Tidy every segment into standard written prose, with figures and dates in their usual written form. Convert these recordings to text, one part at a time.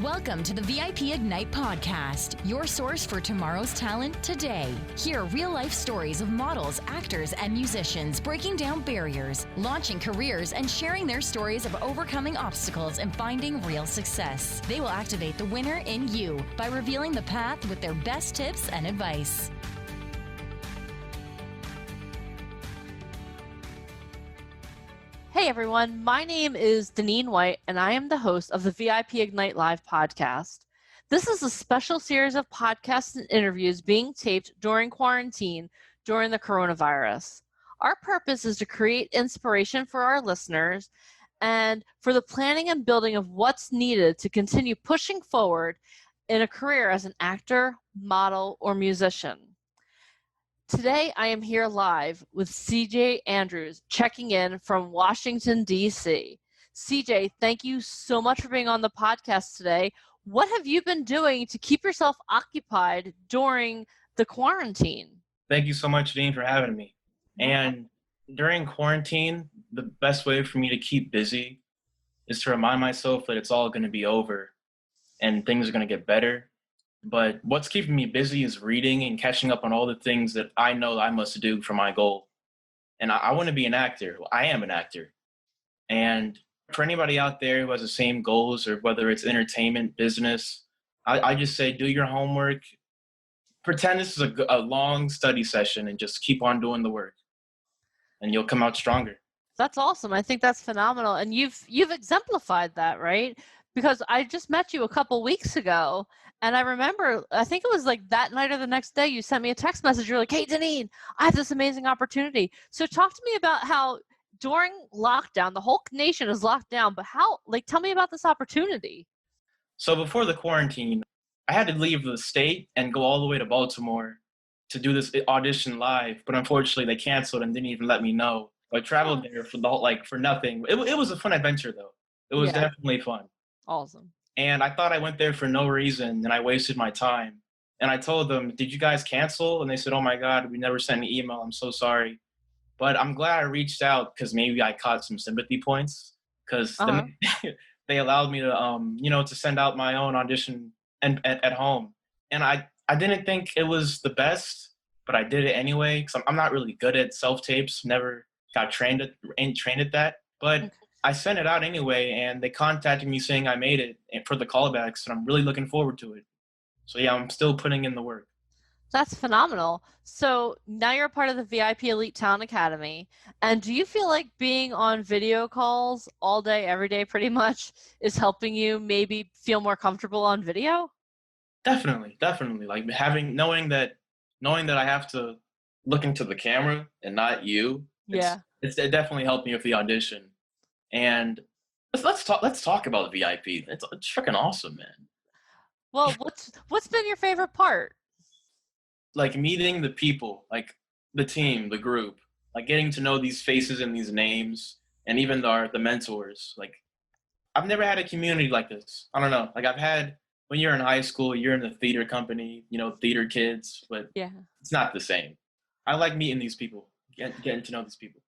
Welcome to the VIP Ignite podcast, your source for tomorrow's talent today. Hear real-life stories of models, actors, and musicians breaking down barriers, launching careers, and sharing their stories of overcoming obstacles and finding real success. They will activate the winner in you by revealing the path with their best tips and advice. Hey everyone, my name is Deneen White, and I am the host of the VIP Ignite Live podcast. This is a special series of podcasts and interviews being taped during quarantine during the coronavirus. Our purpose is to create inspiration for our listeners and for the planning and building of what's needed to continue pushing forward in a career as an actor, model, or musician. Today, I am here live with CJ Andrews, checking in from Washington, D.C. CJ, thank you so much for being on the podcast today. What have you been doing to keep yourself occupied during the quarantine? Thank you so much, Dean, for having me. And during quarantine, the best way for me to keep busy is to remind myself that it's all going to be over and things are going to get better. But what's keeping me busy is reading and catching up on all the things that I know I must do for my goal. And I want to be an actor. Well, I am an actor. And for anybody out there who has the same goals, or whether it's entertainment, business, I just say do your homework. Pretend this is a long study session and just keep on doing the work. And you'll come out stronger. That's awesome. I think that's phenomenal. And you've exemplified that, right? Because I just met you a couple weeks ago. And I remember, I think it was like that night or the next day, you sent me a text message. You're like, hey, Deneen, I have this amazing opportunity. So talk to me about how during lockdown, the whole nation is locked down, but tell me about this opportunity. So before the quarantine, I had to leave the state and go all the way to Baltimore to do this audition live. But unfortunately, they canceled and didn't even let me know. I traveled there for nothing. It was a fun adventure, though. It was definitely fun. Awesome. And I thought I went there for no reason, and I wasted my time. And I told them, did you guys cancel? And they said, oh my God, we never sent an email. I'm so sorry. But I'm glad I reached out because maybe I caught some sympathy points, because they allowed me to, to send out my own audition at home. And I didn't think it was the best, but I did it anyway, because I'm not really good at self-tapes, never got trained at that. But I sent it out anyway, and they contacted me saying I made it for the callbacks, and I'm really looking forward to it. So yeah, I'm still putting in the work. That's phenomenal. So now you're a part of the VIP Elite Talent Academy. And do you feel like being on video calls all day, every day, pretty much, is helping you maybe feel more comfortable on video? Definitely. Like knowing that I have to look into the camera and not you. It definitely helped me with the audition. And let's talk about the VIP. It's freaking awesome, man. Well, what's been your favorite part? Like meeting the people, like the team, the group, like getting to know these faces and these names, and even the mentors. Like I've never had a community like this. I don't know. Like I've had, when you're in high school, you're in the theater company, theater kids, but it's not the same. I like meeting these people, getting to know these people.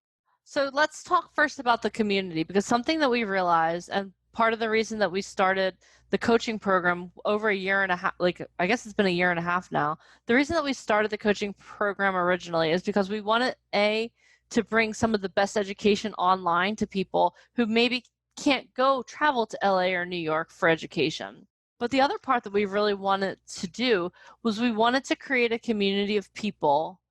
So let's talk first about the community, because something that we realized, and part of the reason that we started the coaching program over a year and a half, I guess it's been a year and a half now. The reason that we started the coaching program originally is because we wanted, to bring some of the best education online to people who maybe can't travel to LA or New York for education. But the other part that we really wanted to do was we wanted to create a community of people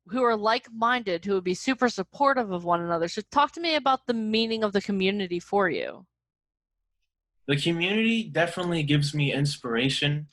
who are like-minded, who would be super supportive of one another. So talk to me about the meaning of the community for you. The community definitely gives me inspiration.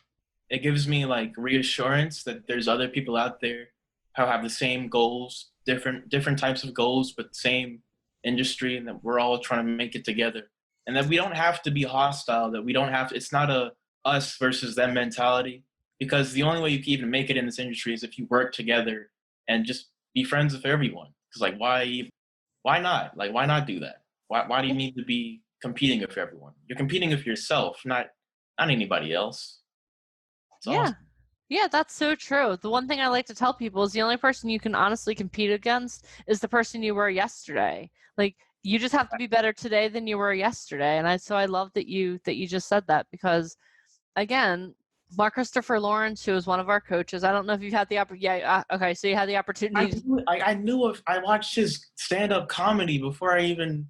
It gives me reassurance that there's other people out there who have the same goals, different types of goals, but same industry, and that we're all trying to make it together. And that we don't have to be hostile, it's not a us versus them mentality, because the only way you can even make it in this industry is if you work together and just be friends with everyone. Because why not? Why not do that? Why do you need to be competing with everyone? You're competing with yourself, not anybody else. Awesome. Yeah, that's so true. The one thing I like to tell people is the only person you can honestly compete against is the person you were yesterday. Like, You just have to be better today than you were yesterday. And I love that you just said that, because again, Mark Christopher Lawrence, who is one of our coaches, I don't know if you've had the okay, so you had the opportunity. I knew if I watched his stand-up comedy before I even.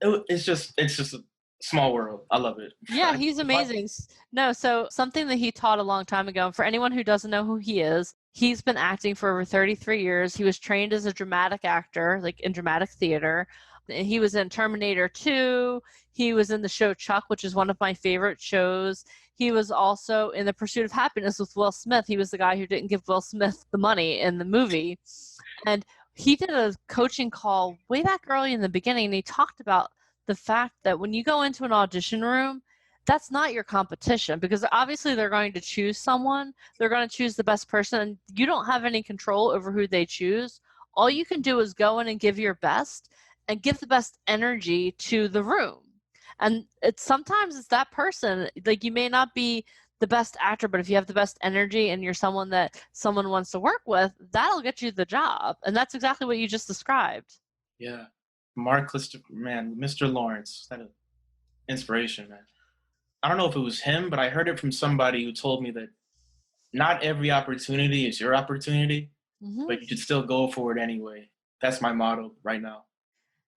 It's just a small world. I love it. Yeah, he's amazing. No, so something that he taught a long time ago, and for anyone who doesn't know who he is, he's been acting for over 33 years. He was trained as a dramatic actor, like in dramatic theater. He was in Terminator 2. He was in the show Chuck, which is one of my favorite shows. He was also in The Pursuit of Happiness with Will Smith. He was the guy who didn't give Will Smith the money in the movie. And he did a coaching call way back early in the beginning, and he talked about the fact that when you go into an audition room, that's not your competition, because obviously they're going to choose someone. They're going to choose the best person, and you don't have any control over who they choose. All you can do is go in and give your best and give the best energy to the room. And sometimes it's that person, like you may not be the best actor, but if you have the best energy and you're someone that someone wants to work with, that'll get you the job. And that's exactly what you just described. Yeah. Mark Christopher, man, Mr. Lawrence, that is inspiration, man. I don't know if it was him, but I heard it from somebody who told me that not every opportunity is your opportunity, but you should still go for it anyway. That's my motto right now.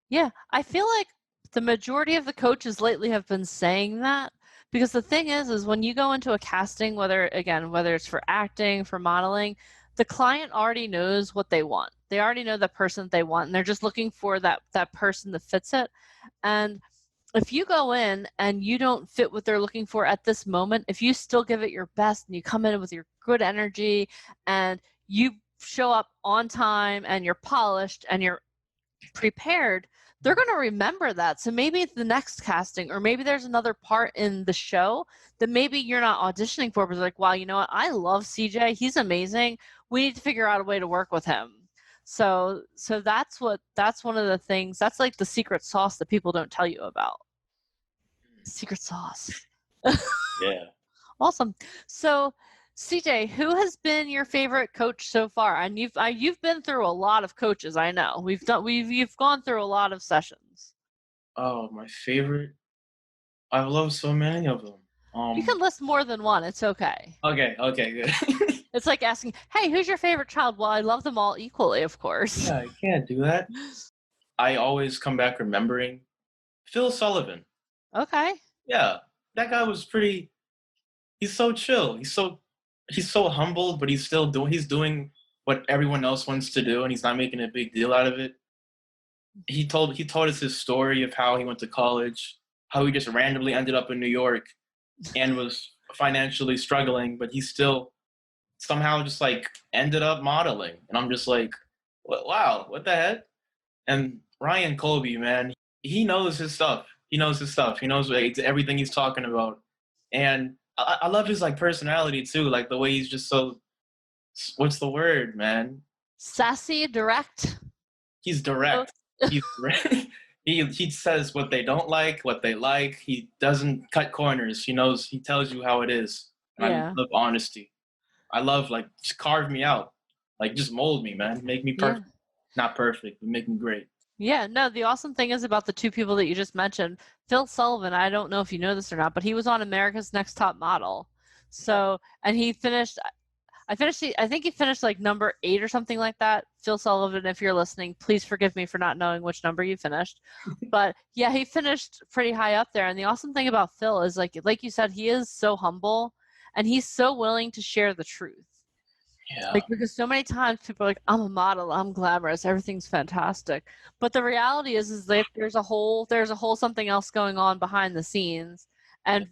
Yeah, I feel like the majority of the coaches lately have been saying that, because the thing is when you go into a casting, whether it's for acting, for modeling, the client already knows what they want. They already know the person that they want, and they're just looking for that person that fits it. And if you go in and you don't fit what they're looking for at this moment, if you still give it your best and you come in with your good energy and you show up on time and you're polished and you're prepared, they're going to remember that. So maybe it's the next casting, or maybe there's another part in the show that maybe you're not auditioning for, but it's like, wow, you know what? I love CJ. He's amazing. We need to figure out a way to work with him. So that's one of the things, that's like the secret sauce that people don't tell you about. Secret sauce. Yeah. Awesome. So CJ, who has been your favorite coach so far? And you've been through a lot of coaches. I know you've gone through a lot of sessions. Oh, my favorite. I've loved so many of them. You can list more than one. It's okay. Okay, good. It's like asking, hey, who's your favorite child? Well, I love them all equally, of course. Yeah, I can't do that. I always come back remembering Phil Sullivan. Okay. Yeah, that guy was pretty. He's so chill. He's so humbled, but he's doing what everyone else wants to do, and he's not making a big deal out of it. He told us his story of how he went to college, how he just randomly ended up in New York and was financially struggling, but he still somehow just like ended up modeling. And I'm just like, wow, what the heck? And Ryan Colby, man, he knows his stuff. He knows like, everything he's talking about. And I love his like personality too, like the way he's just so, what's the word, man? Sassy, direct. He's direct. He's direct. He says what they don't like, what they like. He doesn't cut corners. He tells you how it is. And Yeah. I love honesty. I love, like, just carve me out. Like, just mold me, man. Make me perfect. Yeah. Not perfect, but make me great. Yeah, no, the awesome thing is about the two people that you just mentioned, Phil Sullivan, I don't know if you know this or not, but he was on America's Next Top Model. So, and he finished, I think he finished like number 8 or something like that. Phil Sullivan, if you're listening, please forgive me for not knowing which number you finished. But yeah, he finished pretty high up there. And the awesome thing about Phil is like you said, he is so humble and he's so willing to share the truth. Yeah. Like, because so many times people are like, I'm a model, I'm glamorous, everything's fantastic. But the reality is that there's a whole something else going on behind the scenes. And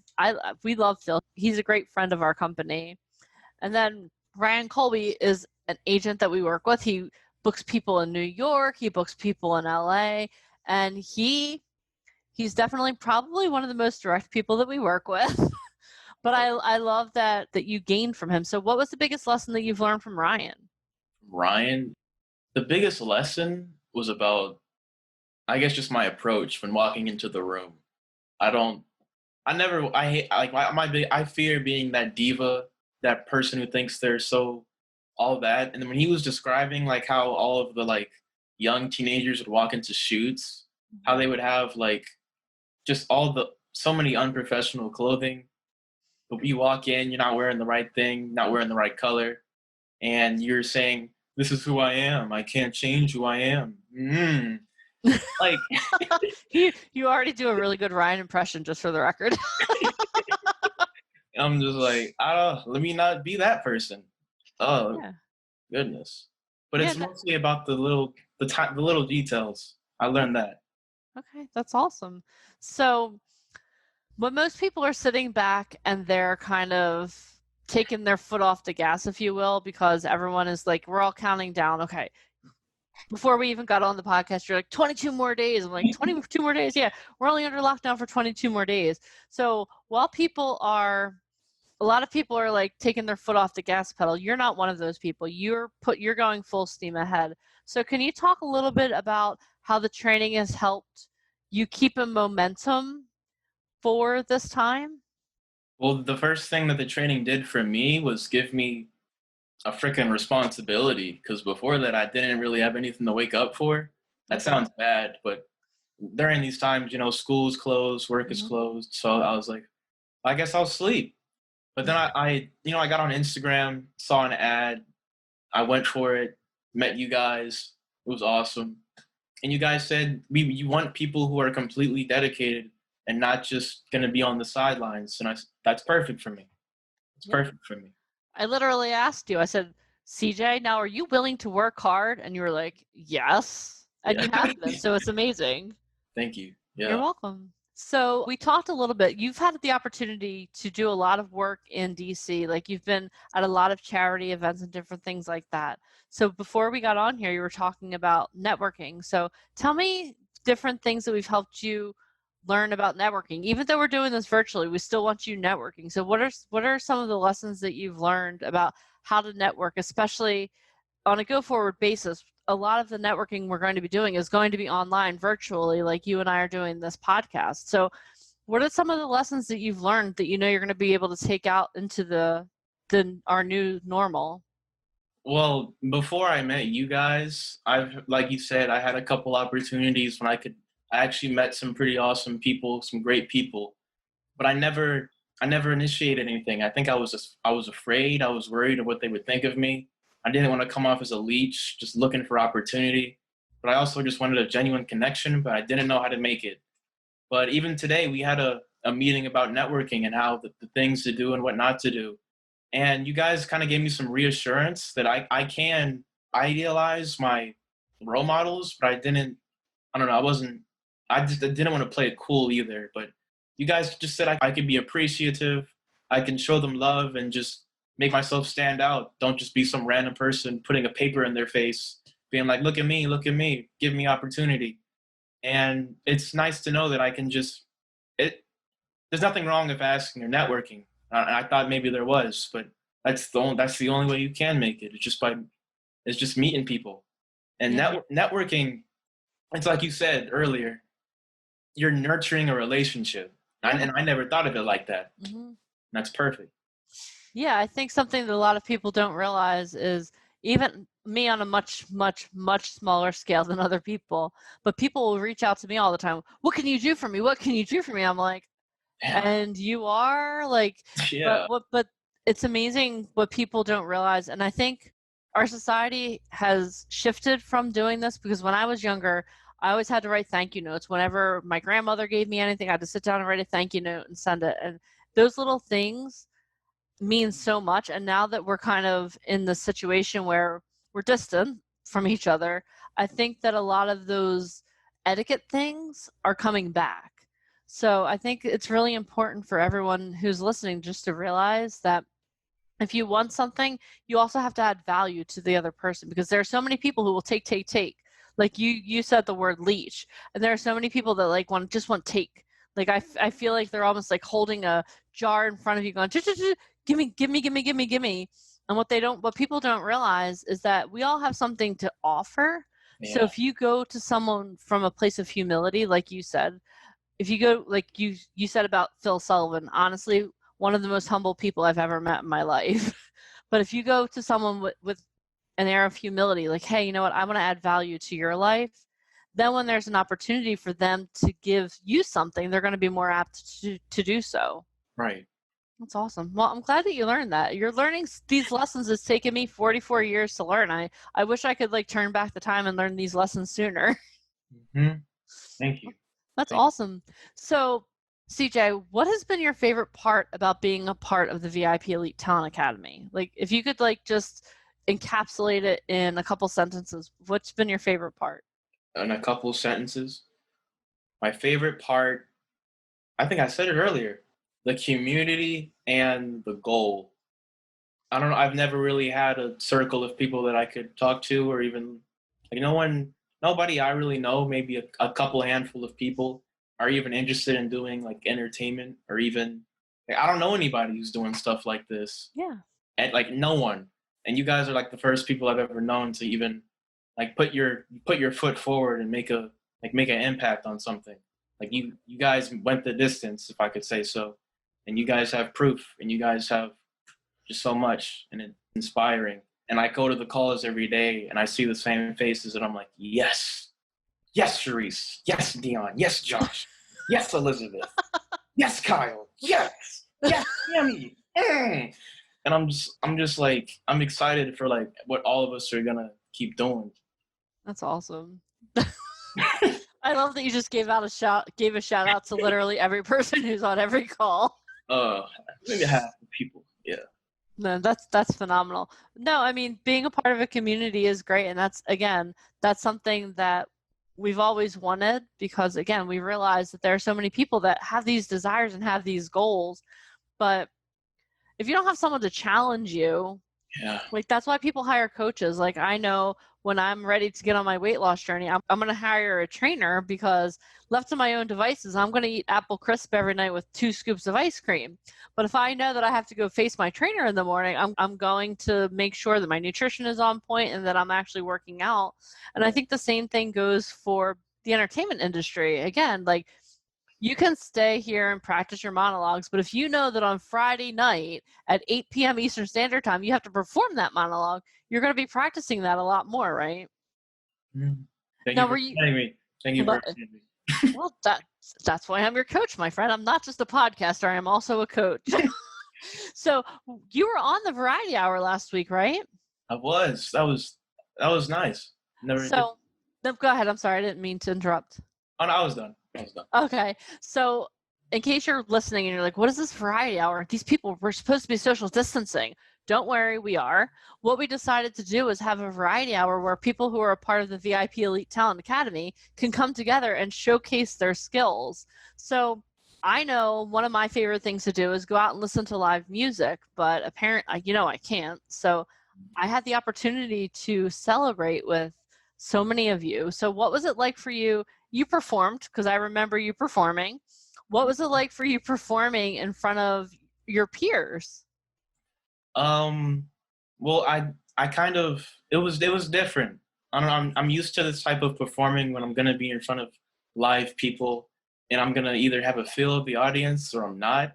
we love Phil. He's a great friend of our company. And then Ryan Colby is an agent that we work with. He books people in New York, he books people in LA, and he's definitely probably one of the most direct people that we work with. But I love that you gained from him. So what was the biggest lesson that you've learned from Ryan? Ryan, the biggest lesson was about, I guess, just my approach when walking into the room. I fear being that diva, that person who thinks they're so all that. And then when he was describing like how all of the like young teenagers would walk into shoots how they would have like just so many unprofessional clothing. But you walk in, you're not wearing the right thing, not wearing the right color, and you're saying, "This is who I am. I can't change who I am." Like, You already do a really good Ryan impression, just for the record. I'm just like, let me not be that person. Oh, Yeah. goodness. But Yeah, it's mostly about the little details. I learned that. okay, that's awesome. So when most people are sitting back and they're kind of taking their foot off the gas, if you will, because everyone is like, we're all counting down. Okay, before we even got on the podcast, you're like 22 more days. I'm like 22 more days. Yeah, we're only under lockdown for 22 more days. So while a lot of people are like taking their foot off the gas pedal, you're not one of those people. You're going full steam ahead. So can you talk a little bit about how the training has helped you keep a momentum for this time? Well, the first thing that the training did for me was give me a freaking responsibility, because before that I didn't really have anything to wake up for. That sounds bad, but during these times, school's closed, work is closed, so I was like, I guess I'll sleep. But then I got on Instagram, saw an ad, I went for it, met you guys. It was awesome. And you guys said you want people who are completely dedicated and not just going to be on the sidelines. And that's perfect for me. It's perfect for me. I literally asked you, I said, CJ, now are you willing to work hard? And you were like, yes. And you have been, so it's amazing. Thank you. Yeah. You're welcome. So we talked a little bit. You've had the opportunity to do a lot of work in DC. Like you've been at a lot of charity events and different things like that. So before we got on here, you were talking about networking. So tell me different things that we've helped you learn about networking. Even though we're doing this virtually, we still want you networking. So what are some of the lessons that you've learned about how to network, especially on a go forward basis? A lot of the networking we're going to be doing is going to be online virtually, like you and I are doing this podcast. So what are some of the lessons that you've learned that you know you're going to be able to take out into our new normal? Well, before I met you guys, like you said, I had a couple opportunities when I actually met some pretty awesome people, some great people, but I never initiated anything. I think I was afraid. I was worried of what they would think of me. I didn't want to come off as a leech, just looking for opportunity. But I also just wanted a genuine connection, but I didn't know how to make it. But even today, we had a meeting about networking and how the things to do and what not to do. And you guys kind of gave me some reassurance that I can idealize my role models, but I don't know, I didn't want to play it cool either. But you guys just said I could be appreciative, I can show them love and just make myself stand out. Don't just be some random person putting a paper in their face, being like, look at me, give me opportunity. And it's nice to know that I can there's nothing wrong with asking or networking. I thought maybe there was, but that's the only way you can make it. It's just meeting people. And networking, it's like you said earlier, you're nurturing a relationship. And I never thought of it like that. That's perfect. Yeah, I think something that a lot of people don't realize is, even me on a much, much, much smaller scale than other people, but people will reach out to me all the time. What can you do for me? What can you do for me? I'm like, and you are like, but it's amazing what people don't realize. And I think our society has shifted from doing this, because when I was younger, I always had to write thank you notes. Whenever my grandmother gave me anything, I had to sit down and write a thank you note and send it. And those little things mean so much. And now that we're kind of in the situation where we're distant from each other, I think that a lot of those etiquette things are coming back. So I think it's really important for everyone who's listening just to realize that if you want something, you also have to add value to the other person, because there are so many people who will take. Like you said the word leech, and there are so many people that like just want take. Like I feel like they're almost like holding a jar in front of you going, give me. And what people don't realize is that we all have something to offer. Yeah. So if you go to someone from a place of humility, like you said, if you go, like you said about Phil Sullivan, honestly, one of the most humble people I've ever met in my life. But if you go to someone with an air of humility, like, hey, you know what, I want to add value to your life, then when there's an opportunity for them to give you something, they're going to be more apt to do so. Right. That's awesome. Well, I'm glad that you learned that. You're learning these lessons. It's taken me 44 years to learn. I wish I could like turn back the time and learn these lessons sooner. Mm-hmm. Thank you. That's Thank awesome. So, CJ, what has been your favorite part about being a part of the VIP Elite Talent Academy? Like, if you could like just encapsulate it in a couple sentences, what's been your favorite part? In a couple sentences, my favorite part, I think I said it earlier, the community and the goal. I don't know. I've never really had a circle of people that I could talk to, or even like nobody I really know, maybe a couple handful of people are even interested in doing like entertainment, or even like, I don't know anybody who's doing stuff like this. Yeah. And like no one. And you guys are like the first people I've ever known to even like put your foot forward and make an impact on something. Like you guys went the distance, if I could say so. And you guys have proof, and you guys have just so much, and it's inspiring. And I go to the calls every day and I see the same faces, and I'm like, yes, Sharice, yes, Dion, yes, Josh, yes, Elizabeth, yes, Kyle, yes, Tammy. And I'm just like, I'm excited for like what all of us are gonna keep doing. That's awesome. I love that you just gave a shout out to literally every person who's on every call. Maybe half the people. Yeah. No, that's phenomenal. No, I mean, being a part of a community is great, and that's something that we've always wanted, because again, we realize that there are so many people that have these desires and have these goals, but if you don't have someone to challenge you, yeah, like that's why people hire coaches. Like I know when I'm ready to get on my weight loss journey, I'm going to hire a trainer, because left to my own devices, I'm going to eat apple crisp every night with 2 scoops of ice cream. But if I know that I have to go face my trainer in the morning, I'm going to make sure that my nutrition is on point and that I'm actually working out. And I think the same thing goes for the entertainment industry. Again, like you can stay here and practice your monologues, but if you know that on Friday night at 8 p.m. Eastern Standard Time, you have to perform that monologue, you're going to be practicing that a lot more, right? Thank you for saying me. Thank you for saying me. Well, that's why I'm your coach, my friend. I'm not just a podcaster. I am also a coach. So you were on the Variety Hour last week, right? I was. That was nice. No, go ahead. I'm sorry. I didn't mean to interrupt. Oh, no, I was done. Okay. So in case you're listening and you're like, what is this Variety Hour? These people were supposed to be social distancing. Don't worry, we are. What we decided to do is have a Variety Hour where people who are a part of the VIP Elite Talent Academy can come together and showcase their skills. So I know one of my favorite things to do is go out and listen to live music, but apparently, I can't. So I had the opportunity to celebrate with so many of you. So what was it like for you? You performed, because I remember you performing. What was it like for you performing in front of your peers? Well, I kind of, it was different. I don't know, I'm used to this type of performing when I'm going to be in front of live people, and I'm going to either have a feel of the audience or I'm not.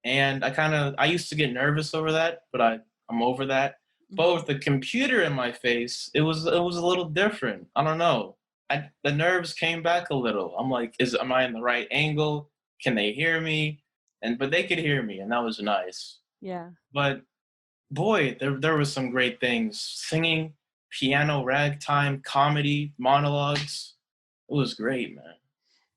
And I used to get nervous over that, but I'm over that. But with the computer in my face, it was a little different. I don't know. The nerves came back a little. I'm like, am I in the right angle? Can they hear me? But they could hear me, and that was nice. Yeah. But boy, there was some great things. Singing, piano, ragtime, comedy, monologues. It was great, man.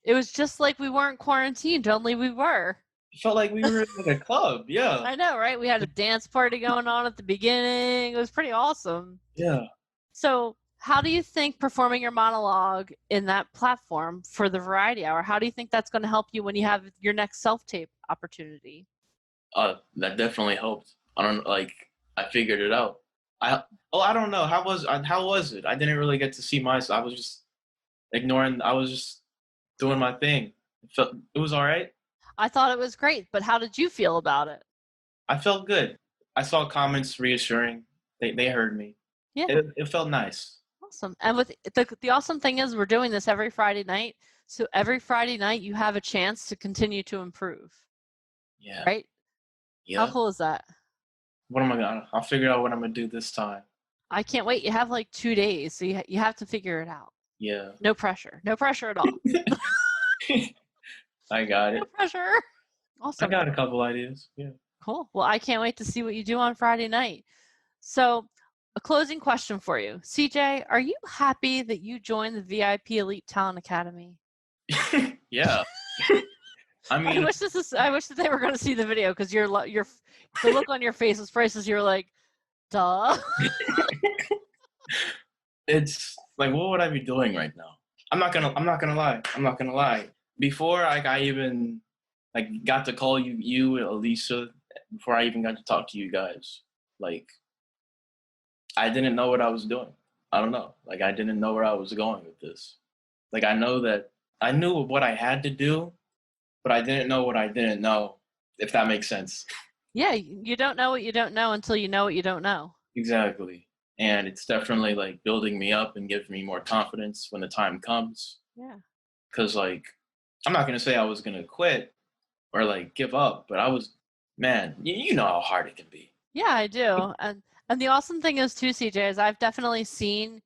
It was just like we weren't quarantined, only we were. It felt like we were in a club, yeah. I know, right? We had a dance party going on at the beginning. It was pretty awesome. Yeah. So how do you think performing your monologue in that platform for the Variety Hour, how do you think that's going to help you when you have your next self-tape opportunity? That definitely helped. I figured it out. I don't know. How was it? I didn't really get to see myself. I was just ignoring. I was just doing my thing. It was all right. I thought it was great, but how did you feel about it? I felt good. I saw comments reassuring. They heard me. Yeah. It felt nice. Awesome. And with the awesome thing is we're doing this every Friday night. So every Friday night you have a chance to continue to improve. Yeah. Right? Yeah. How cool is that? I'll figure out what I'm going to do this time. I can't wait. You have like 2 days, so you have to figure it out. Yeah. No pressure. No pressure at all. I got No it. pressure. I Awesome. got a couple ideas. Yeah. Cool. Well, I can't wait to see what you do on Friday night. So, a closing question for you. CJ, are you happy that you joined the VIP Elite Talent Academy? Yeah. I mean, I wish that they were going to see the video because the look on your face was priceless. You were like, duh. it's like, what would I be doing right now? I'm not gonna lie. Before I even got to call you Elisa, before I even got to talk to you guys, like, I didn't know what I was doing. I don't know. Like, I didn't know where I was going with this. Like, I knew what I had to do, but I didn't know what I didn't know, if that makes sense. Yeah, you don't know what you don't know until you know what you don't know. Exactly. And it's definitely like building me up and giving me more confidence when the time comes. Yeah. Because I'm not going to say I was going to quit or give up, but I was, man, you know how hard it can be. Yeah, I do. And the awesome thing is too, CJ, is I've definitely seen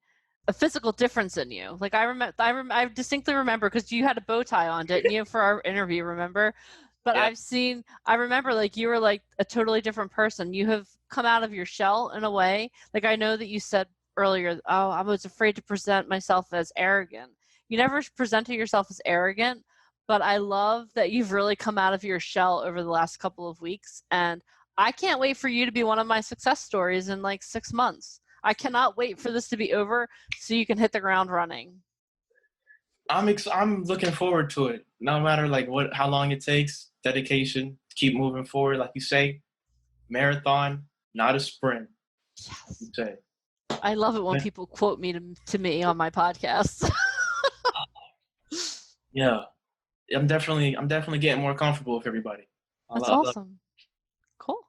a physical difference in you. Like I distinctly remember because you had a bow tie on, didn't you, for our interview, remember? But yeah. I remember you were a totally different person. You have come out of your shell in a way. Like I know that you said earlier, oh, I was afraid to present myself as arrogant. You never presented yourself as arrogant, but I love that you've really come out of your shell over the last couple of weeks. And I can't wait for you to be one of my success stories in 6 months. I cannot wait for this to be over so you can hit the ground running. I'm looking forward to it. No matter how long it takes, dedication, keep moving forward. Like you say, marathon, not a sprint. Yes. Like you say. I love it when people quote me to me on my podcast. Yeah, I'm definitely getting more comfortable with everybody. That's awesome. Cool.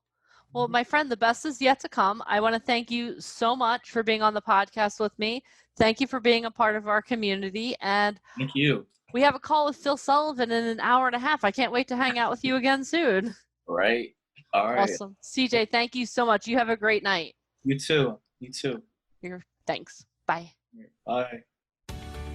Well, my friend, the best is yet to come. I want to thank you so much for being on the podcast with me. Thank you for being a part of our community. And thank you. We have a call with Phil Sullivan in an hour and a half. I can't wait to hang out with you again soon. Right. All right. Awesome. CJ, thank you so much. You have a great night. You too. Thanks. Bye. Bye.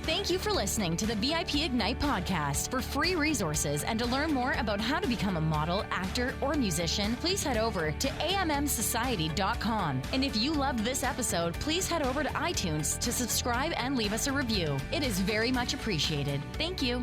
Thank you for listening to the VIP Ignite podcast. For free resources and to learn more about how to become a model, actor, or musician, please head over to ammsociety.com. And if you loved this episode, please head over to iTunes to subscribe and leave us a review. It is very much appreciated. Thank you.